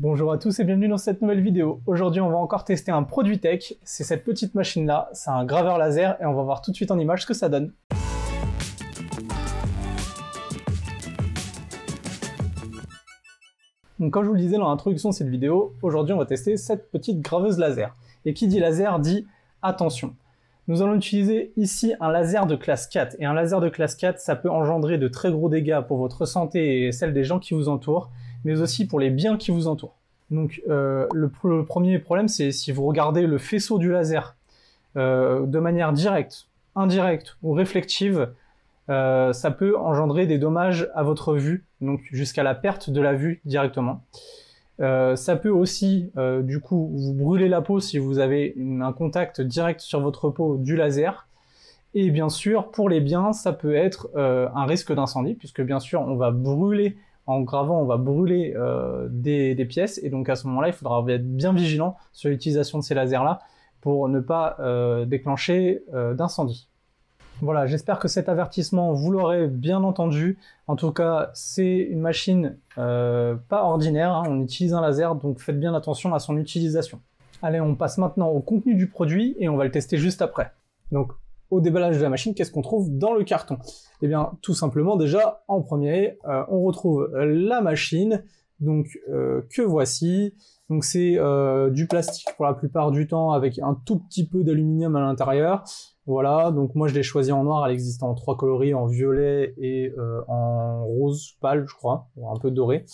Bonjour à tous et bienvenue dans cette nouvelle vidéo. Aujourd'hui on va encore tester un produit tech, c'est cette petite machine là, c'est un graveur laser et on va voir tout de suite en image ce que ça donne. Donc comme je vous le disais dans l'introduction de cette vidéo, aujourd'hui on va tester cette petite graveuse laser. Et qui dit laser dit attention. Nous allons utiliser ici un laser de classe 4 et un laser de classe 4 ça peut engendrer de très gros dégâts pour votre santé et celle des gens qui vous entourent, mais aussi pour les biens qui vous entourent. Donc le premier problème c'est si vous regardez le faisceau du laser de manière directe, indirecte ou réflective, ça peut engendrer des dommages à votre vue, donc jusqu'à la perte de la vue directement. Ça peut aussi du coup vous brûler la peau si vous avez un contact direct sur votre peau du laser. Et bien sûr pour les biens ça peut être un risque d'incendie puisque bien sûr on va brûler. En gravant, on va brûler des pièces, et donc à ce moment-là, il faudra être bien vigilant sur l'utilisation de ces lasers-là pour ne pas déclencher d'incendie. Voilà, j'espère que cet avertissement, vous l'aurez bien entendu. En tout cas, c'est une machine pas ordinaire, hein. On utilise un laser, donc faites bien attention à son utilisation. Allez, on passe maintenant au contenu du produit, et on va le tester juste après. Donc, au déballage de la machine, qu'est-ce qu'on trouve dans le carton? Eh bien, tout simplement, déjà, en premier, on retrouve la machine, donc que voici. Donc c'est du plastique pour la plupart du temps, avec un tout petit peu d'aluminium à l'intérieur. Voilà, donc moi je l'ai choisi en noir, elle existe en 3 coloris, en violet et en rose pâle, je crois, ou un peu doré.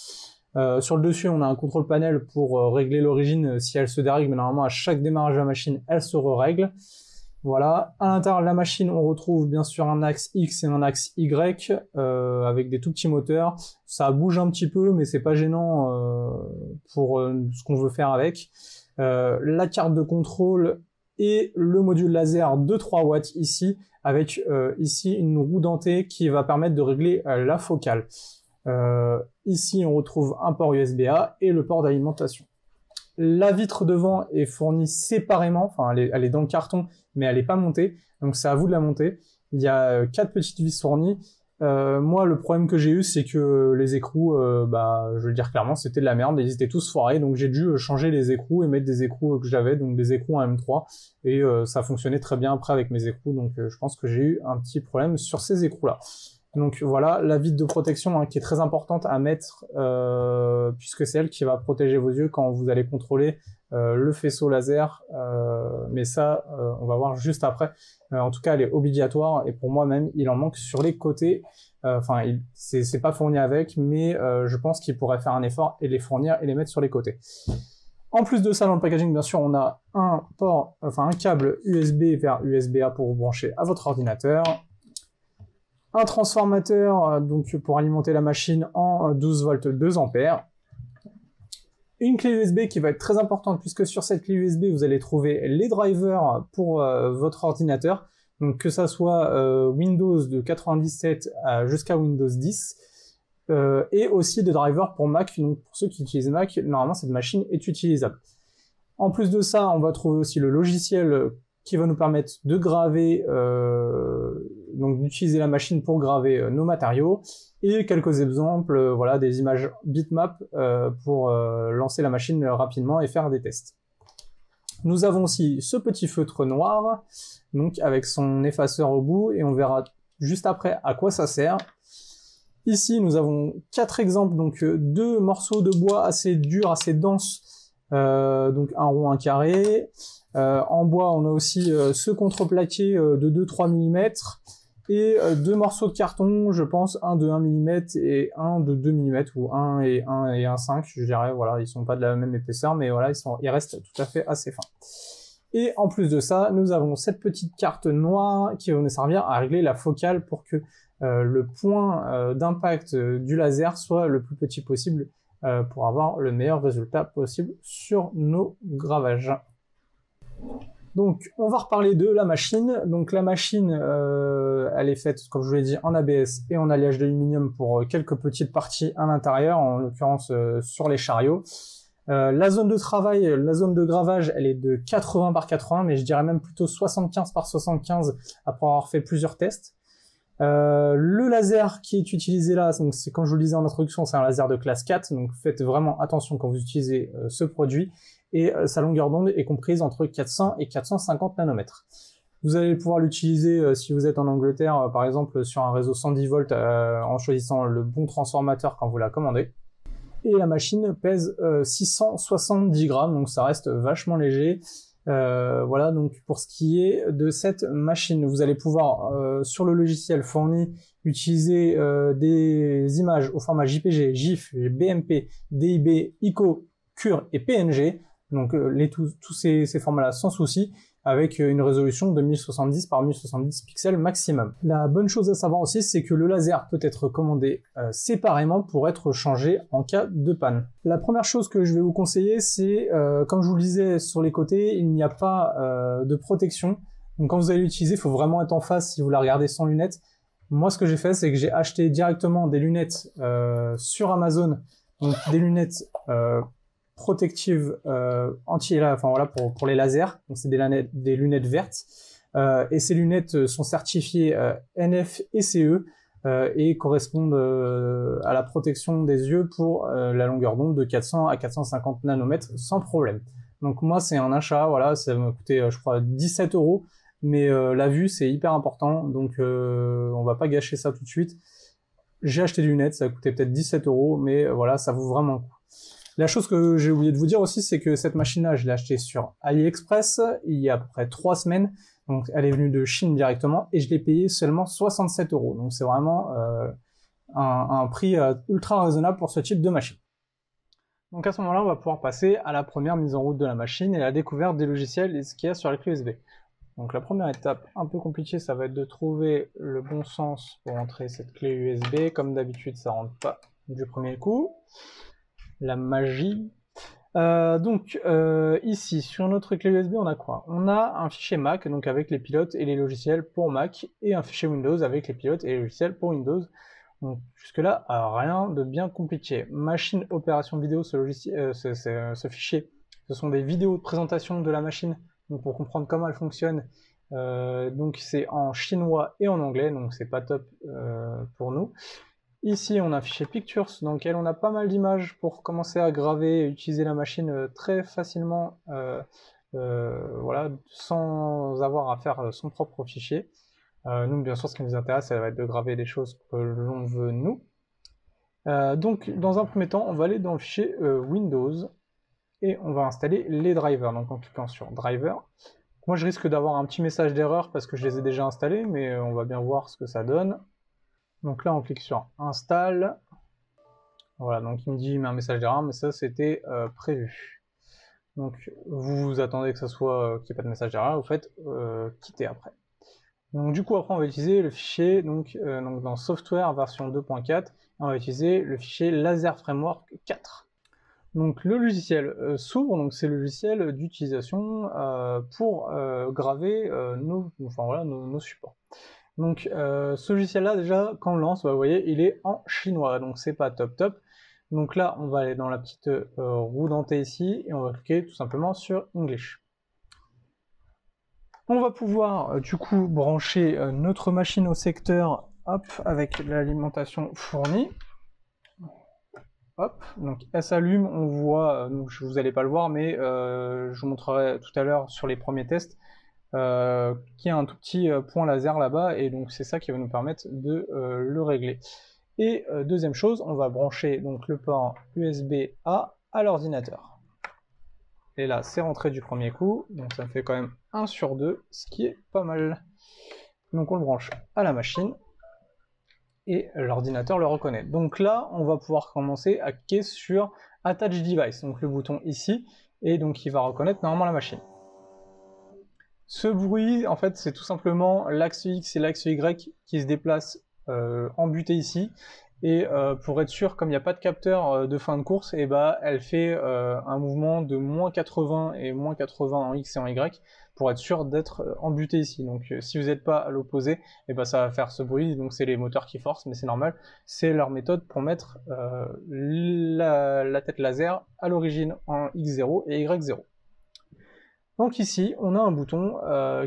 Sur le dessus, on a un contrôle panel pour régler l'origine si elle se dérègle, mais normalement à chaque démarrage de la machine, elle se règle. Voilà, à l'intérieur de la machine, on retrouve bien sûr un axe X et un axe Y avec des tout petits moteurs. Ça bouge un petit peu, mais c'est pas gênant pour ce qu'on veut faire avec. La carte de contrôle et le module laser de 3 watts ici, avec ici une roue dentée qui va permettre de régler la focale. Ici, on retrouve un port USB-A et le port d'alimentation. La vitre devant est fournie séparément, enfin elle est dans le carton, mais elle n'est pas montée, donc c'est à vous de la monter. Il y a 4 petites vis fournies. Moi, le problème que j'ai eu, c'est que les écrous, je vais le dire clairement, c'était de la merde, ils étaient tous foirés, donc j'ai dû changer les écrous et mettre des écrous que j'avais, donc des écrous en M3, et ça fonctionnait très bien après avec mes écrous, donc je pense que j'ai eu un petit problème sur ces écrous-là. Donc voilà, la vitre de protection qui est très importante à mettre puisque c'est elle qui va protéger vos yeux quand vous allez contrôler le faisceau laser, mais ça on va voir juste après. En tout cas elle est obligatoire et pour moi-même il en manque sur les côtés, c'est pas fourni avec, mais je pense qu'il pourrait faire un effort et les fournir et les mettre sur les côtés. En plus de ça, dans le packaging, bien sûr, on a un câble USB vers USB-A pour vous brancher à votre ordinateur. Un transformateur donc pour alimenter la machine en 12 volts 2 ampères. Une clé USB qui va être très importante puisque sur cette clé USB vous allez trouver les drivers pour votre ordinateur. Donc que ça soit Windows de 97 jusqu'à Windows 10 et aussi des drivers pour Mac. Donc pour ceux qui utilisent Mac, normalement cette machine est utilisable. En plus de ça, on va trouver aussi le logiciel qui va nous permettre de graver, donc d'utiliser la machine pour graver nos matériaux, et quelques exemples, voilà, des images bitmap pour lancer la machine rapidement et faire des tests. Nous avons aussi ce petit feutre noir, donc avec son effaceur au bout, et on verra juste après à quoi ça sert. Ici, nous avons 4 exemples, donc 2 morceaux de bois assez durs, assez denses, donc un rond, un carré. En bois, on a aussi ce contreplaqué de 2-3 mm et 2 morceaux de carton, je pense, un de 1 mm et un de 2 mm, ou 1 et 1,5, je dirais, voilà, ils sont pas de la même épaisseur, mais voilà, ils restent tout à fait assez fins. Et en plus de ça, nous avons cette petite carte noire qui va nous servir à régler la focale pour que le point d'impact du laser soit le plus petit possible pour avoir le meilleur résultat possible sur nos gravages. Donc on va reparler de la machine. Donc la machine elle est faite, comme je vous l'ai dit, en ABS et en alliage d'aluminium pour quelques petites parties à l'intérieur, en l'occurrence sur les chariots. La zone de travail, la zone de gravage, elle est de 80 par 80, mais je dirais même plutôt 75 par 75 après avoir fait plusieurs tests. Le laser qui est utilisé là, donc c'est comme je vous le disais en introduction, c'est un laser de classe 4, donc faites vraiment attention quand vous utilisez ce produit, et sa longueur d'onde est comprise entre 400 et 450 nanomètres. Vous allez pouvoir l'utiliser si vous êtes en Angleterre, par exemple sur un réseau 110 volts, en choisissant le bon transformateur quand vous la commandez. Et la machine pèse 670 grammes, donc ça reste vachement léger. Voilà, donc pour ce qui est de cette machine, vous allez pouvoir sur le logiciel fourni utiliser des images au format JPG, GIF, BMP, DIB, ICO, CUR et PNG, donc tous ces formats-là sans souci, avec une résolution de 1070 par 1070 pixels maximum. La bonne chose à savoir aussi, c'est que le laser peut être commandé séparément pour être changé en cas de panne. La première chose que je vais vous conseiller, c'est, comme je vous le disais sur les côtés, il n'y a pas de protection. Donc quand vous allez l'utiliser, il faut vraiment être en face si vous la regardez sans lunettes. Moi, ce que j'ai fait, c'est que j'ai acheté directement des lunettes sur Amazon, donc des lunettes protectives enfin voilà, pour les lasers, donc c'est des lunettes vertes, et ces lunettes sont certifiées NF et CE et correspondent à la protection des yeux pour la longueur d'onde de 400 à 450 nanomètres sans problème. Donc moi c'est un achat, voilà, ça m'a coûté je crois 17 €, mais la vue c'est hyper important, donc on va pas gâcher ça tout de suite. J'ai acheté des lunettes, ça a coûté peut-être 17 €, mais voilà, ça vaut vraiment le coup. La chose que j'ai oublié de vous dire aussi, c'est que cette machine-là, je l'ai achetée sur AliExpress il y a à peu près 3 semaines. Donc elle est venue de Chine directement et je l'ai payée seulement 67 €. Donc c'est vraiment un prix ultra raisonnable pour ce type de machine. Donc à ce moment-là, on va pouvoir passer à la première mise en route de la machine et la découverte des logiciels et ce qu'il y a sur la clé USB. Donc la première étape un peu compliquée, ça va être de trouver le bon sens pour entrer cette clé USB. Comme d'habitude, ça rentre pas du premier coup. La magie. Ici, sur notre clé USB, on a quoi? On a un fichier Mac, donc avec les pilotes et les logiciels pour Mac, et un fichier Windows avec les pilotes et les logiciels pour Windows. Donc jusque-là, rien de bien compliqué. Machine opération vidéo, ce fichier, ce sont des vidéos de présentation de la machine, donc pour comprendre comment elle fonctionne. Donc c'est en chinois et en anglais, donc c'est pas top pour nous. Ici, on a un fichier Pictures dans lequel on a pas mal d'images pour commencer à graver et utiliser la machine très facilement, voilà, sans avoir à faire son propre fichier. Nous, bien sûr, ce qui nous intéresse, ça va être de graver des choses que l'on veut nous. Donc, dans un premier temps, on va aller dans le fichier Windows et on va installer les drivers. Donc, en cliquant sur Driver. Moi, je risque d'avoir un petit message d'erreur parce que je les ai déjà installés, mais on va bien voir ce que ça donne. Donc là, on clique sur Install. Voilà, donc il me dit, il met un message d'erreur, mais ça, c'était prévu. Donc, vous attendez que ça soit, qu'il n'y ait pas de message d'erreur, vous faites quitter après. Donc du coup, après, on va utiliser le fichier, donc dans Software version 2.4, on va utiliser le fichier Laser Framework 4. Donc le logiciel s'ouvre, donc c'est le logiciel d'utilisation pour graver nos supports. Donc ce logiciel-là, déjà, quand on le lance, bah, vous voyez, il est en chinois, donc c'est pas top top. Donc là, on va aller dans la petite roue dentée ici, et on va cliquer tout simplement sur English. On va pouvoir du coup brancher notre machine au secteur, hop, avec l'alimentation fournie. Hop, donc elle s'allume, on voit, vous n'allez pas le voir, mais je vous montrerai tout à l'heure sur les premiers tests, qu'il y a un tout petit point laser là-bas, et donc c'est ça qui va nous permettre de le régler. Et deuxième chose, on va brancher donc le port USB-A à l'ordinateur. Et là, c'est rentré du premier coup, donc ça fait quand même 1 sur 2, ce qui est pas mal. Donc on le branche à la machine, et l'ordinateur le reconnaît. Donc là, on va pouvoir commencer à cliquer sur Attach Device, donc le bouton ici, et donc il va reconnaître normalement la machine. Ce bruit, en fait, c'est tout simplement l'axe X et l'axe Y qui se déplacent en butée ici, et pour être sûr, comme il n'y a pas de capteur de fin de course, et bah, elle fait un mouvement de -80 et -80 en X et en Y, pour être sûr d'être embuté ici. Donc si vous n'êtes pas à l'opposé, et bah, ça va faire ce bruit, donc c'est les moteurs qui forcent, mais c'est normal, c'est leur méthode pour mettre la tête laser à l'origine en X0 et Y0. Donc ici, on a un bouton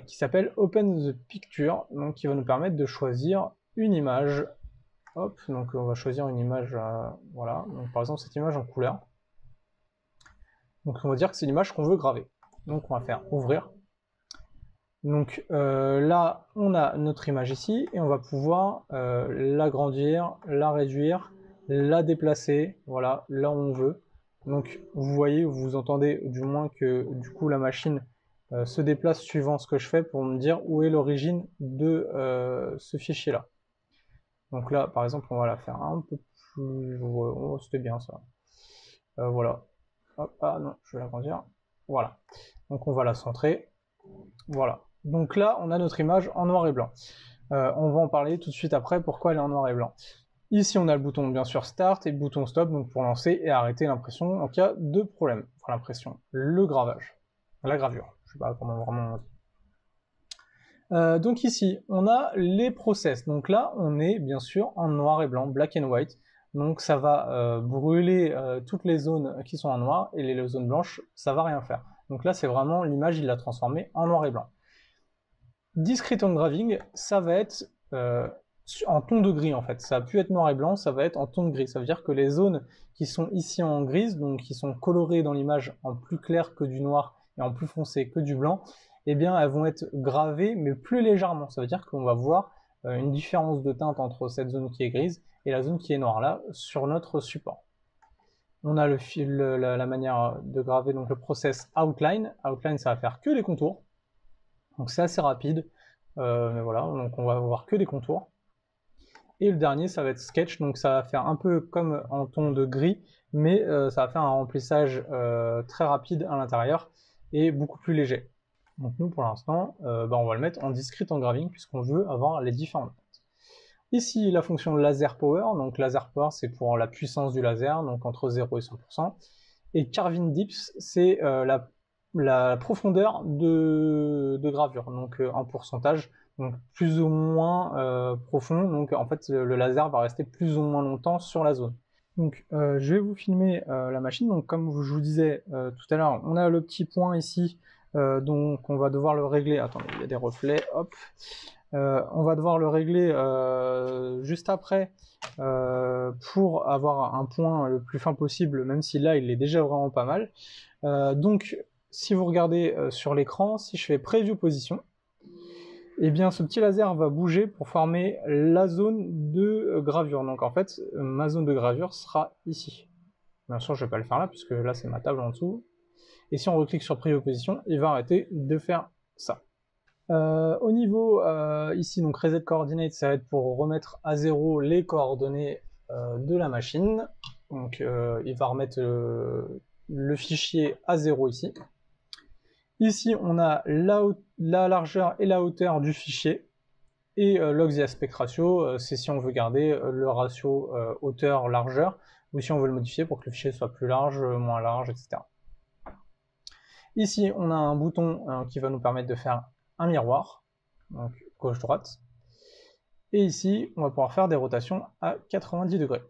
qui s'appelle Open the Picture, donc qui va nous permettre de choisir une image. Hop, donc on va choisir une image, voilà, donc par exemple cette image en couleur. Donc on va dire que c'est l'image qu'on veut graver. Donc on va faire ouvrir. Donc là, on a notre image ici, et on va pouvoir l'agrandir, la réduire, la déplacer, voilà, là où on veut. Donc vous voyez, vous entendez du moins que du coup la machine se déplace suivant ce que je fais pour me dire où est l'origine de ce fichier-là. Donc là, par exemple, on va la faire un peu plus... Oh, c'était bien ça. Voilà. Hop, ah non, je vais l'agrandir. Voilà. Donc on va la centrer. Voilà. Donc là, on a notre image en noir et blanc. On va en parler tout de suite après, pourquoi elle est en noir et blanc. Ici, on a le bouton, bien sûr, Start et le bouton Stop, donc pour lancer et arrêter l'impression en cas de problème. Enfin, l'impression, le gravage, la gravure. Je sais pas comment vraiment on dit. Donc ici, on a les process. Donc là, on est bien sûr en noir et blanc, black and white. Donc ça va brûler toutes les zones qui sont en noir, et les zones blanches, ça va rien faire. Donc là, c'est vraiment l'image, il l'a transformée en noir et blanc. Discrete engraving, ça va être en ton de gris en fait. Ça a pu être noir et blanc, ça va être en ton de gris. Ça veut dire que les zones qui sont ici en grise, donc qui sont colorées dans l'image en plus clair que du noir et en plus foncé que du blanc, eh bien elles vont être gravées mais plus légèrement. Ça veut dire qu'on va voir une différence de teinte entre cette zone qui est grise et la zone qui est noire là sur notre support. On a la manière de graver, donc le process outline. Outline, ça va faire que les contours. Donc c'est assez rapide. Mais voilà, donc on va voir que des contours. Et le dernier, ça va être sketch, donc ça va faire un peu comme en ton de gris, mais ça va faire un remplissage très rapide à l'intérieur et beaucoup plus léger. Donc nous, pour l'instant, on va le mettre en discrete engraving puisqu'on veut avoir les différentes teintes. Ici, la fonction laser power, donc laser power, c'est pour la puissance du laser, donc entre 0 et 100%. Et carving dips, c'est la profondeur de gravure, donc en pourcentage, donc plus ou moins profond, donc en fait le laser va rester plus ou moins longtemps sur la zone. Donc je vais vous filmer la machine, donc comme je vous disais tout à l'heure, on a le petit point ici, donc on va devoir le régler, attendez, il y a des reflets, hop, on va devoir le régler juste après pour avoir un point le plus fin possible, même si là il est déjà vraiment pas mal. Donc si vous regardez sur l'écran, si je fais Preview Position, eh bien ce petit laser va bouger pour former la zone de gravure. Donc en fait, ma zone de gravure sera ici. Bien sûr, je vais pas le faire là, puisque là c'est ma table en dessous. Et si on reclique sur Preview Position, il va arrêter de faire ça. Au niveau ici, donc Reset Coordinate, ça va être pour remettre à zéro les coordonnées de la machine. Donc il va remettre le fichier à zéro ici. Ici, on a la largeur et la hauteur du fichier. Et log the aspect ratio, c'est si on veut garder le ratio hauteur-largeur, ou si on veut le modifier pour que le fichier soit plus large, moins large, etc. Ici, on a un bouton qui va nous permettre de faire un miroir, donc gauche-droite. Et ici, on va pouvoir faire des rotations à 90 degrés.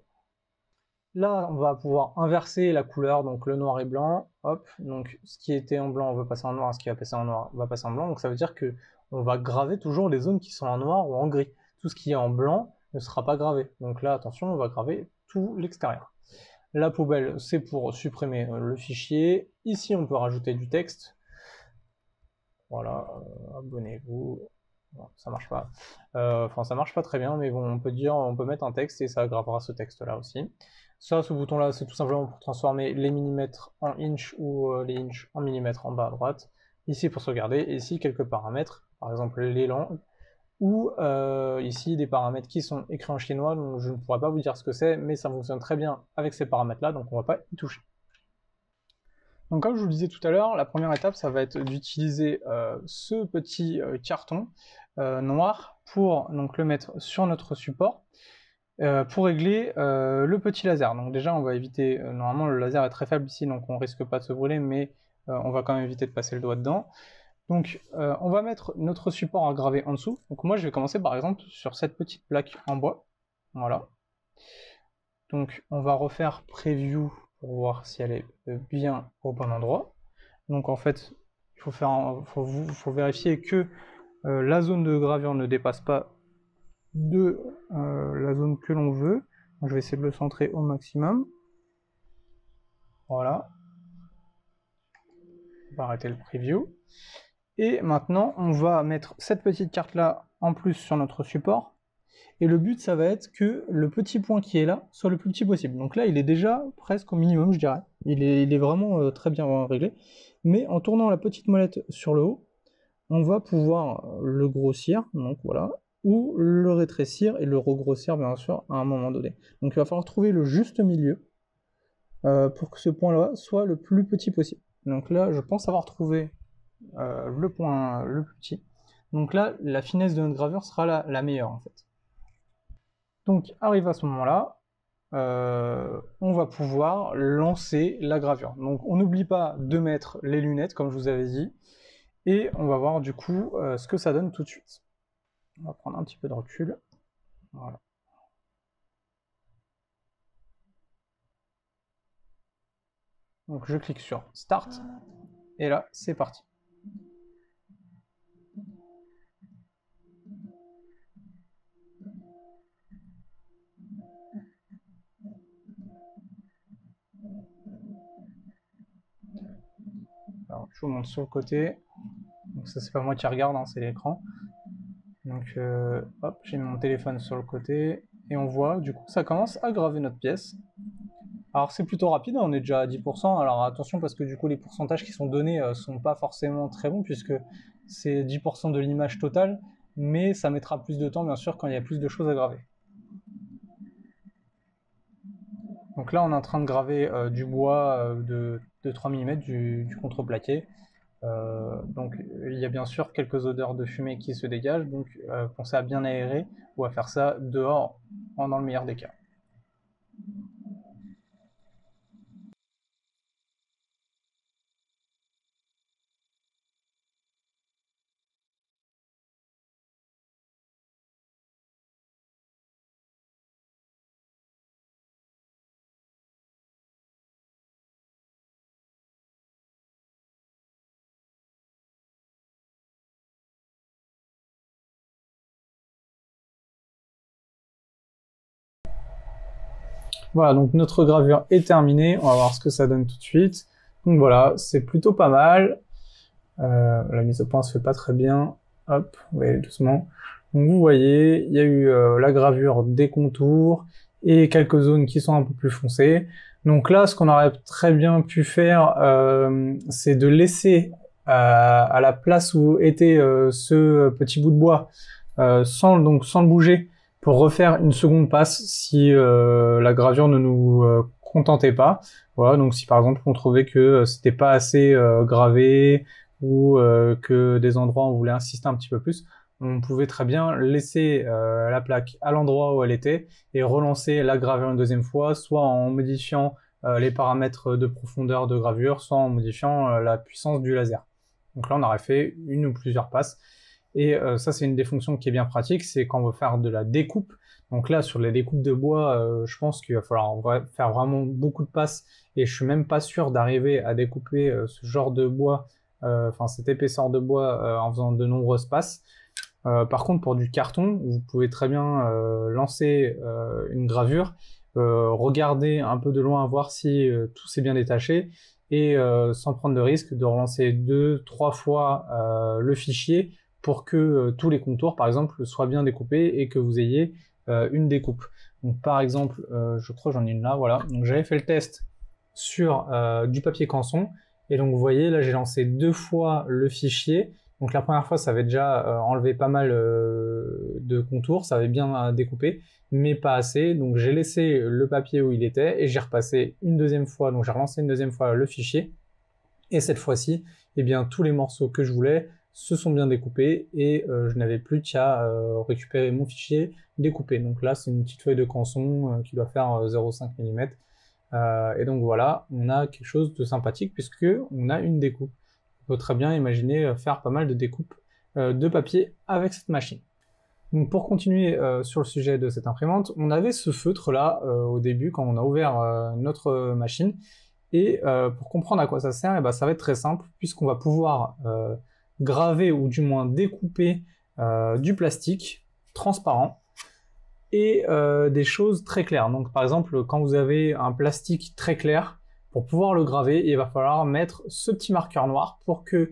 Là, on va pouvoir inverser la couleur, donc le noir et blanc, hop, donc ce qui était en blanc, on va passer en noir, ce qui va passer en noir, va passer en blanc, donc ça veut dire que on va graver toujours les zones qui sont en noir ou en gris. Tout ce qui est en blanc ne sera pas gravé. Donc là, attention, on va graver tout l'extérieur. La poubelle, c'est pour supprimer le fichier. Ici, on peut rajouter du texte. Voilà, abonnez-vous. Bon, ça marche pas. Enfin, ça marche pas très bien, mais bon, on peut mettre un texte et ça gravera ce texte-là aussi. Ça, ce bouton-là, c'est tout simplement pour transformer les millimètres en inch ou les inches en millimètres en bas à droite. Ici pour sauvegarder, et ici quelques paramètres, par exemple les langues, ou ici des paramètres qui sont écrits en chinois, donc je ne pourrais pas vous dire ce que c'est, mais ça fonctionne très bien avec ces paramètres-là, donc on va pas y toucher. Donc comme je vous le disais tout à l'heure, la première étape, ça va être d'utiliser ce petit carton noir pour donc le mettre sur notre support, pour régler le petit laser. Donc déjà on va éviter, normalement le laser est très faible ici, donc on risque pas de se brûler, mais on va quand même éviter de passer le doigt dedans. Donc on va mettre notre support à graver en dessous. Donc moi je vais commencer par exemple sur cette petite plaque en bois. Voilà. Donc on va refaire Preview pour voir si elle est bien au bon endroit. Donc en fait, il faut vérifier que la zone de gravure ne dépasse pas de la zone que l'on veut. Je vais essayer de le centrer au maximum. Voilà. On va arrêter le preview. Et maintenant, on va mettre cette petite carte-là en plus sur notre support. Et le but, ça va être que le petit point qui est là soit le plus petit possible. Donc là, il est déjà presque au minimum, je dirais. Il est vraiment très bien réglé. Mais en tournant la petite molette sur le haut, on va pouvoir le grossir, donc voilà, ou le rétrécir et le regrossir, bien sûr, à un moment donné. Donc il va falloir trouver le juste milieu pour que ce point-là soit le plus petit possible. Donc là, je pense avoir trouvé le point le plus petit. Donc là, la finesse de notre gravure sera la meilleure, en fait. Donc, arrive à ce moment-là, on va pouvoir lancer la gravure. Donc, on n'oublie pas de mettre les lunettes, comme je vous avais dit, et on va voir du coup ce que ça donne tout de suite. On va prendre un petit peu de recul. Voilà. Donc, je clique sur Start, et là, c'est parti. Alors, je vous montre sur le côté. Donc ça, c'est pas moi qui regarde, hein, c'est l'écran. Donc hop, j'ai mis mon téléphone sur le côté et on voit, du coup, ça commence à graver notre pièce. Alors c'est plutôt rapide, on est déjà à 10%. Alors attention parce que du coup, les pourcentages qui sont donnés sont pas forcément très bons puisque c'est 10% de l'image totale, mais ça mettra plus de temps, bien sûr, quand il y a plus de choses à graver. Donc là, on est en train de graver du bois de 3 mm, du contreplaqué. Donc il y a bien sûr quelques odeurs de fumée qui se dégagent, donc pensez à bien aérer ou à faire ça dehors, dans le meilleur des cas. Voilà, donc notre gravure est terminée, on va voir ce que ça donne tout de suite. Donc voilà, c'est plutôt pas mal. La mise au point se fait pas très bien. Hop, vous voyez doucement. Donc vous voyez, il y a eu la gravure des contours et quelques zones qui sont un peu plus foncées. Donc là, ce qu'on aurait très bien pu faire, c'est de laisser à la place où était ce petit bout de bois, sans le bouger, pour refaire une seconde passe si la gravure ne nous contentait pas. Voilà, donc si par exemple on trouvait que c'était pas assez gravé, ou que des endroits où on voulait insister un petit peu plus, on pouvait très bien laisser la plaque à l'endroit où elle était et relancer la gravure une deuxième fois, soit en modifiant les paramètres de profondeur de gravure, soit en modifiant la puissance du laser. Donc là, on aurait fait une ou plusieurs passes. Et ça, c'est une des fonctions qui est bien pratique, c'est quand on veut faire de la découpe. Donc là, sur les découpes de bois, je pense qu'il va falloir faire vraiment beaucoup de passes, et je suis même pas sûr d'arriver à découper ce genre de bois, enfin cette épaisseur de bois en faisant de nombreuses passes. Par contre, pour du carton, vous pouvez très bien lancer une gravure, regarder un peu de loin, voir si tout s'est bien détaché, et sans prendre de risque, de relancer 2-3 fois le fichier pour que tous les contours, par exemple, soient bien découpés et que vous ayez une découpe. Donc par exemple, je crois que j'en ai une là, voilà. Donc j'avais fait le test sur du papier canson, et donc vous voyez, là j'ai lancé 2 fois le fichier. Donc la première fois, ça avait déjà enlevé pas mal de contours, ça avait bien découpé, mais pas assez. Donc j'ai laissé le papier où il était, et j'ai repassé une deuxième fois, donc j'ai relancé une deuxième fois le fichier. Et cette fois-ci, eh bien, tous les morceaux que je voulais se sont bien découpés, et je n'avais plus qu'à récupérer mon fichier découpé. Donc là, c'est une petite feuille de canson qui doit faire 0,5 mm. Et donc voilà, on a quelque chose de sympathique puisque on a une découpe. On peut très bien imaginer faire pas mal de découpes de papier avec cette machine. Donc pour continuer sur le sujet de cette imprimante, on avait ce feutre là au début quand on a ouvert notre machine. Et pour comprendre à quoi ça sert, et ben, ça va être très simple, puisqu'on va pouvoir graver ou du moins découper du plastique transparent. et des choses très claires. Donc par exemple, quand vous avez un plastique très clair, pour pouvoir le graver, il va falloir mettre ce petit marqueur noir pour que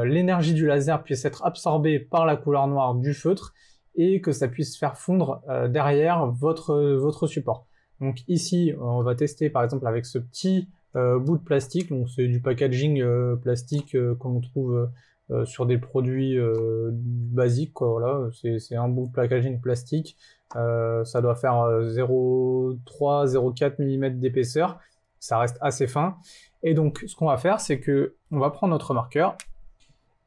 l'énergie du laser puisse être absorbée par la couleur noire du feutre et que ça puisse faire fondre derrière votre support. Donc ici, on va tester par exemple avec ce petit bout de plastique, donc c'est du packaging plastique qu'on trouve sur des produits basiques, quoi, voilà, c'est un bout de packaging plastique, ça doit faire 0,3-0,4 mm d'épaisseur, ça reste assez fin, et donc ce qu'on va faire, c'est que on va prendre notre marqueur,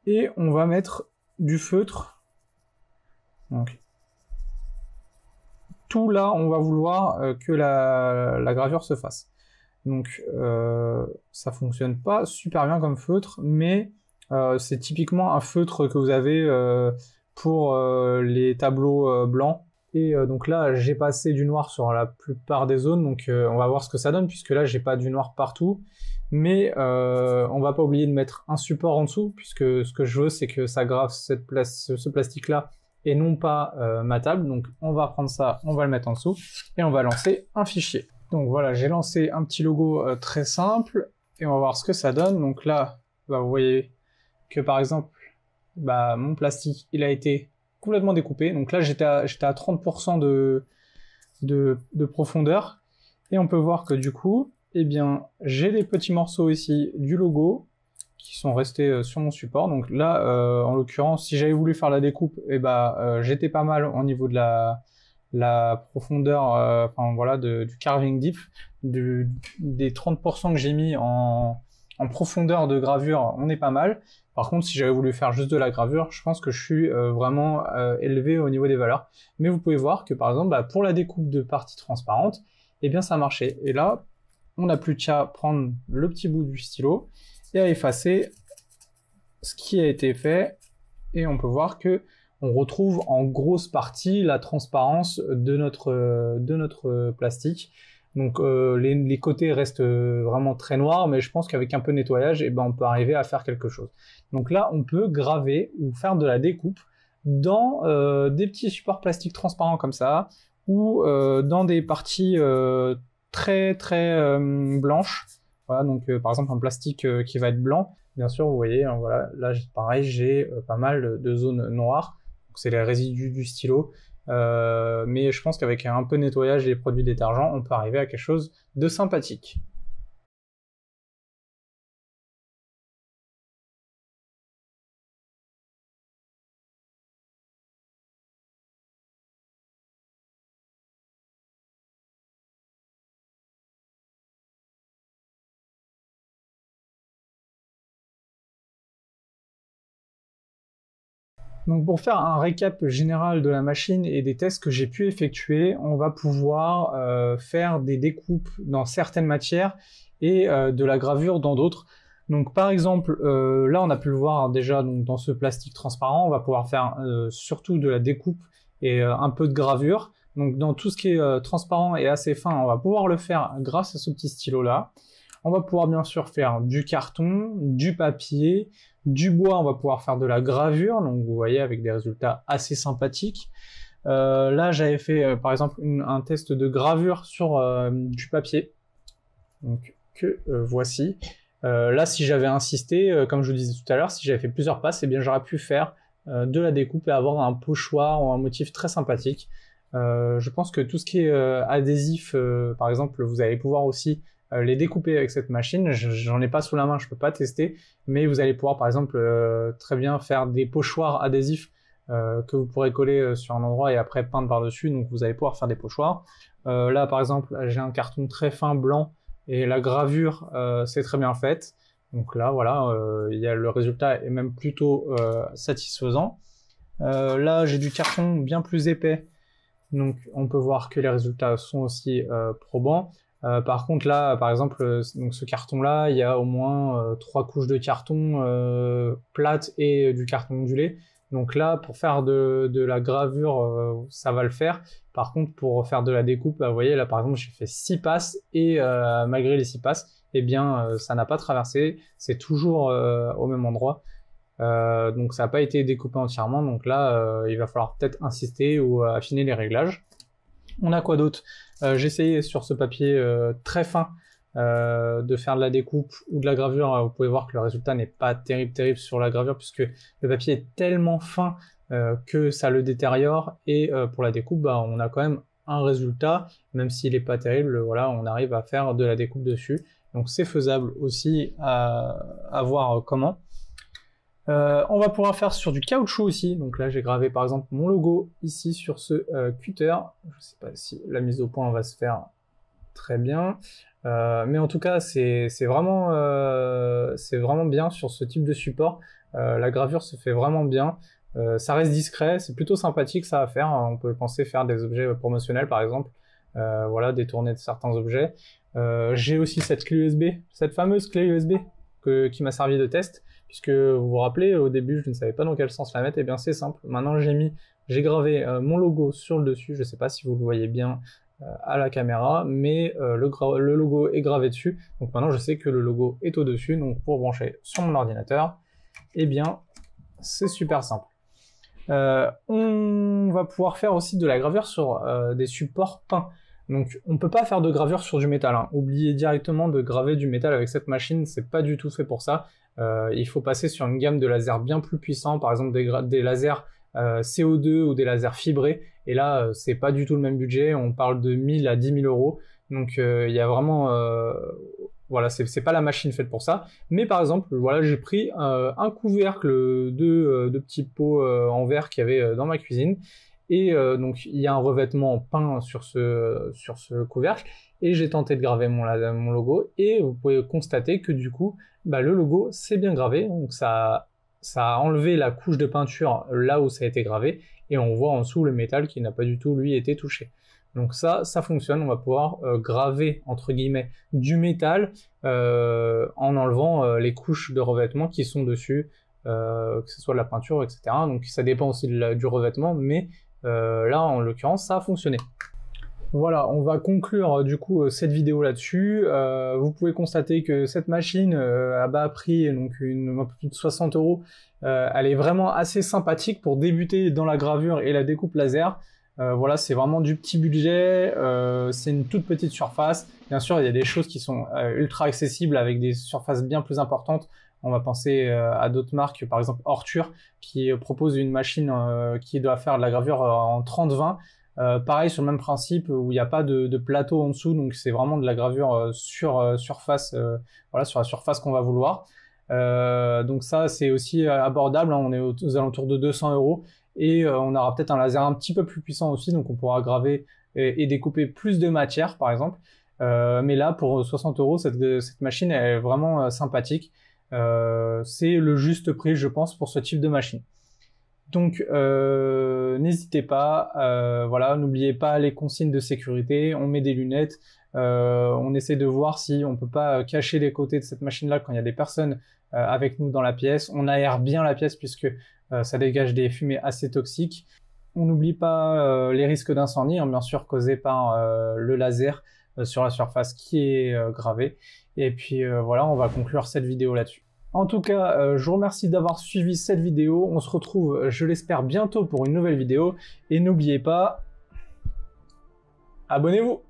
et on va mettre du feutre, donc tout là, on va vouloir que la gravure se fasse. Donc ça fonctionne pas super bien comme feutre, mais c'est typiquement un feutre que vous avez pour les tableaux blancs. Et donc là, j'ai passé du noir sur la plupart des zones, donc on va voir ce que ça donne, puisque là, j'ai pas du noir partout. Mais on va pas oublier de mettre un support en dessous, puisque ce que je veux, c'est que ça grave ce plastique-là, et non pas ma table. Donc on va prendre ça, on va le mettre en dessous, et on va lancer un fichier. Donc voilà, j'ai lancé un petit logo très simple, et on va voir ce que ça donne. Donc là, bah, vous voyez que par exemple, bah, mon plastique, il a été complètement découpé. Donc là, j'étais à 30% de profondeur, et on peut voir que du coup, eh bien, j'ai des petits morceaux ici du logo qui sont restés sur mon support. Donc là, en l'occurrence, si j'avais voulu faire la découpe, eh ben, j'étais pas mal au niveau de la profondeur, enfin voilà, du carving deep, des 30% que j'ai mis en profondeur de gravure, on est pas mal. Par contre, si j'avais voulu faire juste de la gravure, je pense que je suis vraiment élevé au niveau des valeurs. Mais vous pouvez voir que par exemple, bah, pour la découpe de parties transparentes, eh bien ça marchait. Et là, on n'a plus qu'à prendre le petit bout du stylo et à effacer ce qui a été fait. Et on peut voir que on retrouve en grosse partie la transparence de notre plastique. Donc les côtés restent vraiment très noirs, mais je pense qu'avec un peu de nettoyage, eh ben, on peut arriver à faire quelque chose. Donc là, on peut graver ou faire de la découpe dans des petits supports plastiques transparents comme ça, ou dans des parties très blanches. Voilà, donc par exemple un plastique qui va être blanc. Bien sûr, vous voyez, hein, voilà, là pareil, j'ai pas mal de zones noires. C'est les résidus du stylo, mais je pense qu'avec un peu de nettoyage et des produits détergents, on peut arriver à quelque chose de sympathique. Donc pour faire un récap général de la machine et des tests que j'ai pu effectuer, on va pouvoir faire des découpes dans certaines matières et de la gravure dans d'autres. Donc par exemple, là on a pu le voir déjà donc, dans ce plastique transparent, on va pouvoir faire surtout de la découpe et un peu de gravure. Donc dans tout ce qui est transparent et assez fin, on va pouvoir le faire grâce à ce petit stylo là. On va pouvoir bien sûr faire du carton, du papier, du bois, on va pouvoir faire de la gravure, donc vous voyez avec des résultats assez sympathiques. Là j'avais fait par exemple un test de gravure sur du papier, donc que voici. Là si j'avais insisté, comme je vous disais tout à l'heure, si j'avais fait plusieurs passes, eh bien j'aurais pu faire de la découpe et avoir un pochoir ou un motif très sympathique. Je pense que tout ce qui est adhésif, par exemple, vous allez pouvoir aussi les découper avec cette machine. J'en ai pas sous la main, je peux pas tester, mais vous allez pouvoir par exemple très bien faire des pochoirs adhésifs que vous pourrez coller sur un endroit et après peindre par-dessus, donc vous allez pouvoir faire des pochoirs. Là par exemple, j'ai un carton très fin blanc et la gravure c'est très bien faite. Donc là voilà, le résultat est même plutôt satisfaisant. Là j'ai du carton bien plus épais, donc on peut voir que les résultats sont aussi probants. Par contre là, par exemple, donc ce carton-là, il y a au moins 3 couches de carton plate et du carton ondulé. Donc là, pour faire de la gravure, ça va le faire. Par contre, pour faire de la découpe, vous voyez là, par exemple, j'ai fait 6 passes et malgré les 6 passes, eh bien, ça n'a pas traversé. C'est toujours au même endroit. Donc ça n'a pas été découpé entièrement. Donc là, il va falloir peut-être insister ou affiner les réglages. On a quoi d'autre? J'ai essayé sur ce papier très fin de faire de la découpe ou de la gravure. Vous pouvez voir que le résultat n'est pas terrible sur la gravure puisque le papier est tellement fin que ça le détériore, et pour la découpe, bah, on a quand même un résultat, même s'il n'est pas terrible, voilà, on arrive à faire de la découpe dessus. Donc c'est faisable aussi à voir comment. On va pouvoir faire sur du caoutchouc aussi. Donc là j'ai gravé par exemple mon logo ici sur ce cutter. Je ne sais pas si la mise au point va se faire très bien. Mais en tout cas c'est vraiment bien sur ce type de support. La gravure se fait vraiment bien. Ça reste discret, c'est plutôt sympathique ça à faire. On peut penser faire des objets promotionnels par exemple, voilà, détourner de certains objets. J'ai aussi cette clé USB, cette fameuse clé USB qui m'a servi de test, puisque vous vous rappelez, au début je ne savais pas dans quel sens la mettre. Et bien c'est simple, maintenant j'ai gravé mon logo sur le dessus. Je ne sais pas si vous le voyez bien à la caméra, mais le logo est gravé dessus, donc maintenant je sais que le logo est au dessus. Donc pour brancher sur mon ordinateur, eh bien c'est super simple. On va pouvoir faire aussi de la gravure sur des supports peints. Donc on ne peut pas faire de gravure sur du métal, hein. Oubliez directement de graver du métal avec cette machine, c'est pas du tout fait pour ça. Il faut passer sur une gamme de lasers bien plus puissants, par exemple des lasers CO2 ou des lasers fibrés, et là c'est pas du tout le même budget, on parle de 1000 à 10 000 euros. Donc il y a vraiment... voilà, c'est pas la machine faite pour ça. Mais par exemple, voilà, j'ai pris un couvercle de petits pots en verre qu'il y avait dans ma cuisine. Et donc il y a un revêtement peint sur ce couvercle. Et j'ai tenté de graver mon logo. Et vous pouvez constater que du coup, bah, le logo c'est bien gravé. Donc ça a enlevé la couche de peinture là où ça a été gravé. Et on voit en dessous le métal qui n'a pas du tout lui été touché. Donc ça fonctionne, on va pouvoir graver entre guillemets du métal en enlevant les couches de revêtement qui sont dessus, que ce soit de la peinture, etc. Donc ça dépend aussi du revêtement, mais là en l'occurrence ça a fonctionné. Voilà, on va conclure du coup cette vidéo là-dessus. Vous pouvez constater que cette machine à bas prix, donc un peu plus de 60 euros, elle est vraiment assez sympathique pour débuter dans la gravure et la découpe laser. Voilà, c'est vraiment du petit budget, c'est une toute petite surface. Bien sûr, il y a des choses qui sont ultra accessibles avec des surfaces bien plus importantes. On va penser à d'autres marques, par exemple Ortur, qui propose une machine qui doit faire de la gravure en 30-20. Pareil, sur le même principe, où il n'y a pas de plateau en dessous, donc c'est vraiment de la gravure sur surface, voilà, sur la surface qu'on va vouloir. Donc ça, c'est aussi abordable, hein, on est aux alentours de 200 euros. Et on aura peut-être un laser un petit peu plus puissant aussi, donc on pourra graver et découper plus de matière par exemple. Mais là pour 60 euros, cette machine est vraiment sympathique. C'est le juste prix je pense pour ce type de machine. Donc n'hésitez pas, voilà, n'oubliez pas les consignes de sécurité, on met des lunettes, on essaie de voir si on peut pas cacher les côtés de cette machine là quand il y a des personnes avec nous dans la pièce. On aère bien la pièce puisque ça dégage des fumées assez toxiques. On n'oublie pas les risques d'incendie, hein, bien sûr causés par le laser sur la surface qui est gravée. Et puis voilà, on va conclure cette vidéo là-dessus. En tout cas, je vous remercie d'avoir suivi cette vidéo. On se retrouve, je l'espère, bientôt pour une nouvelle vidéo. Et n'oubliez pas, abonnez-vous!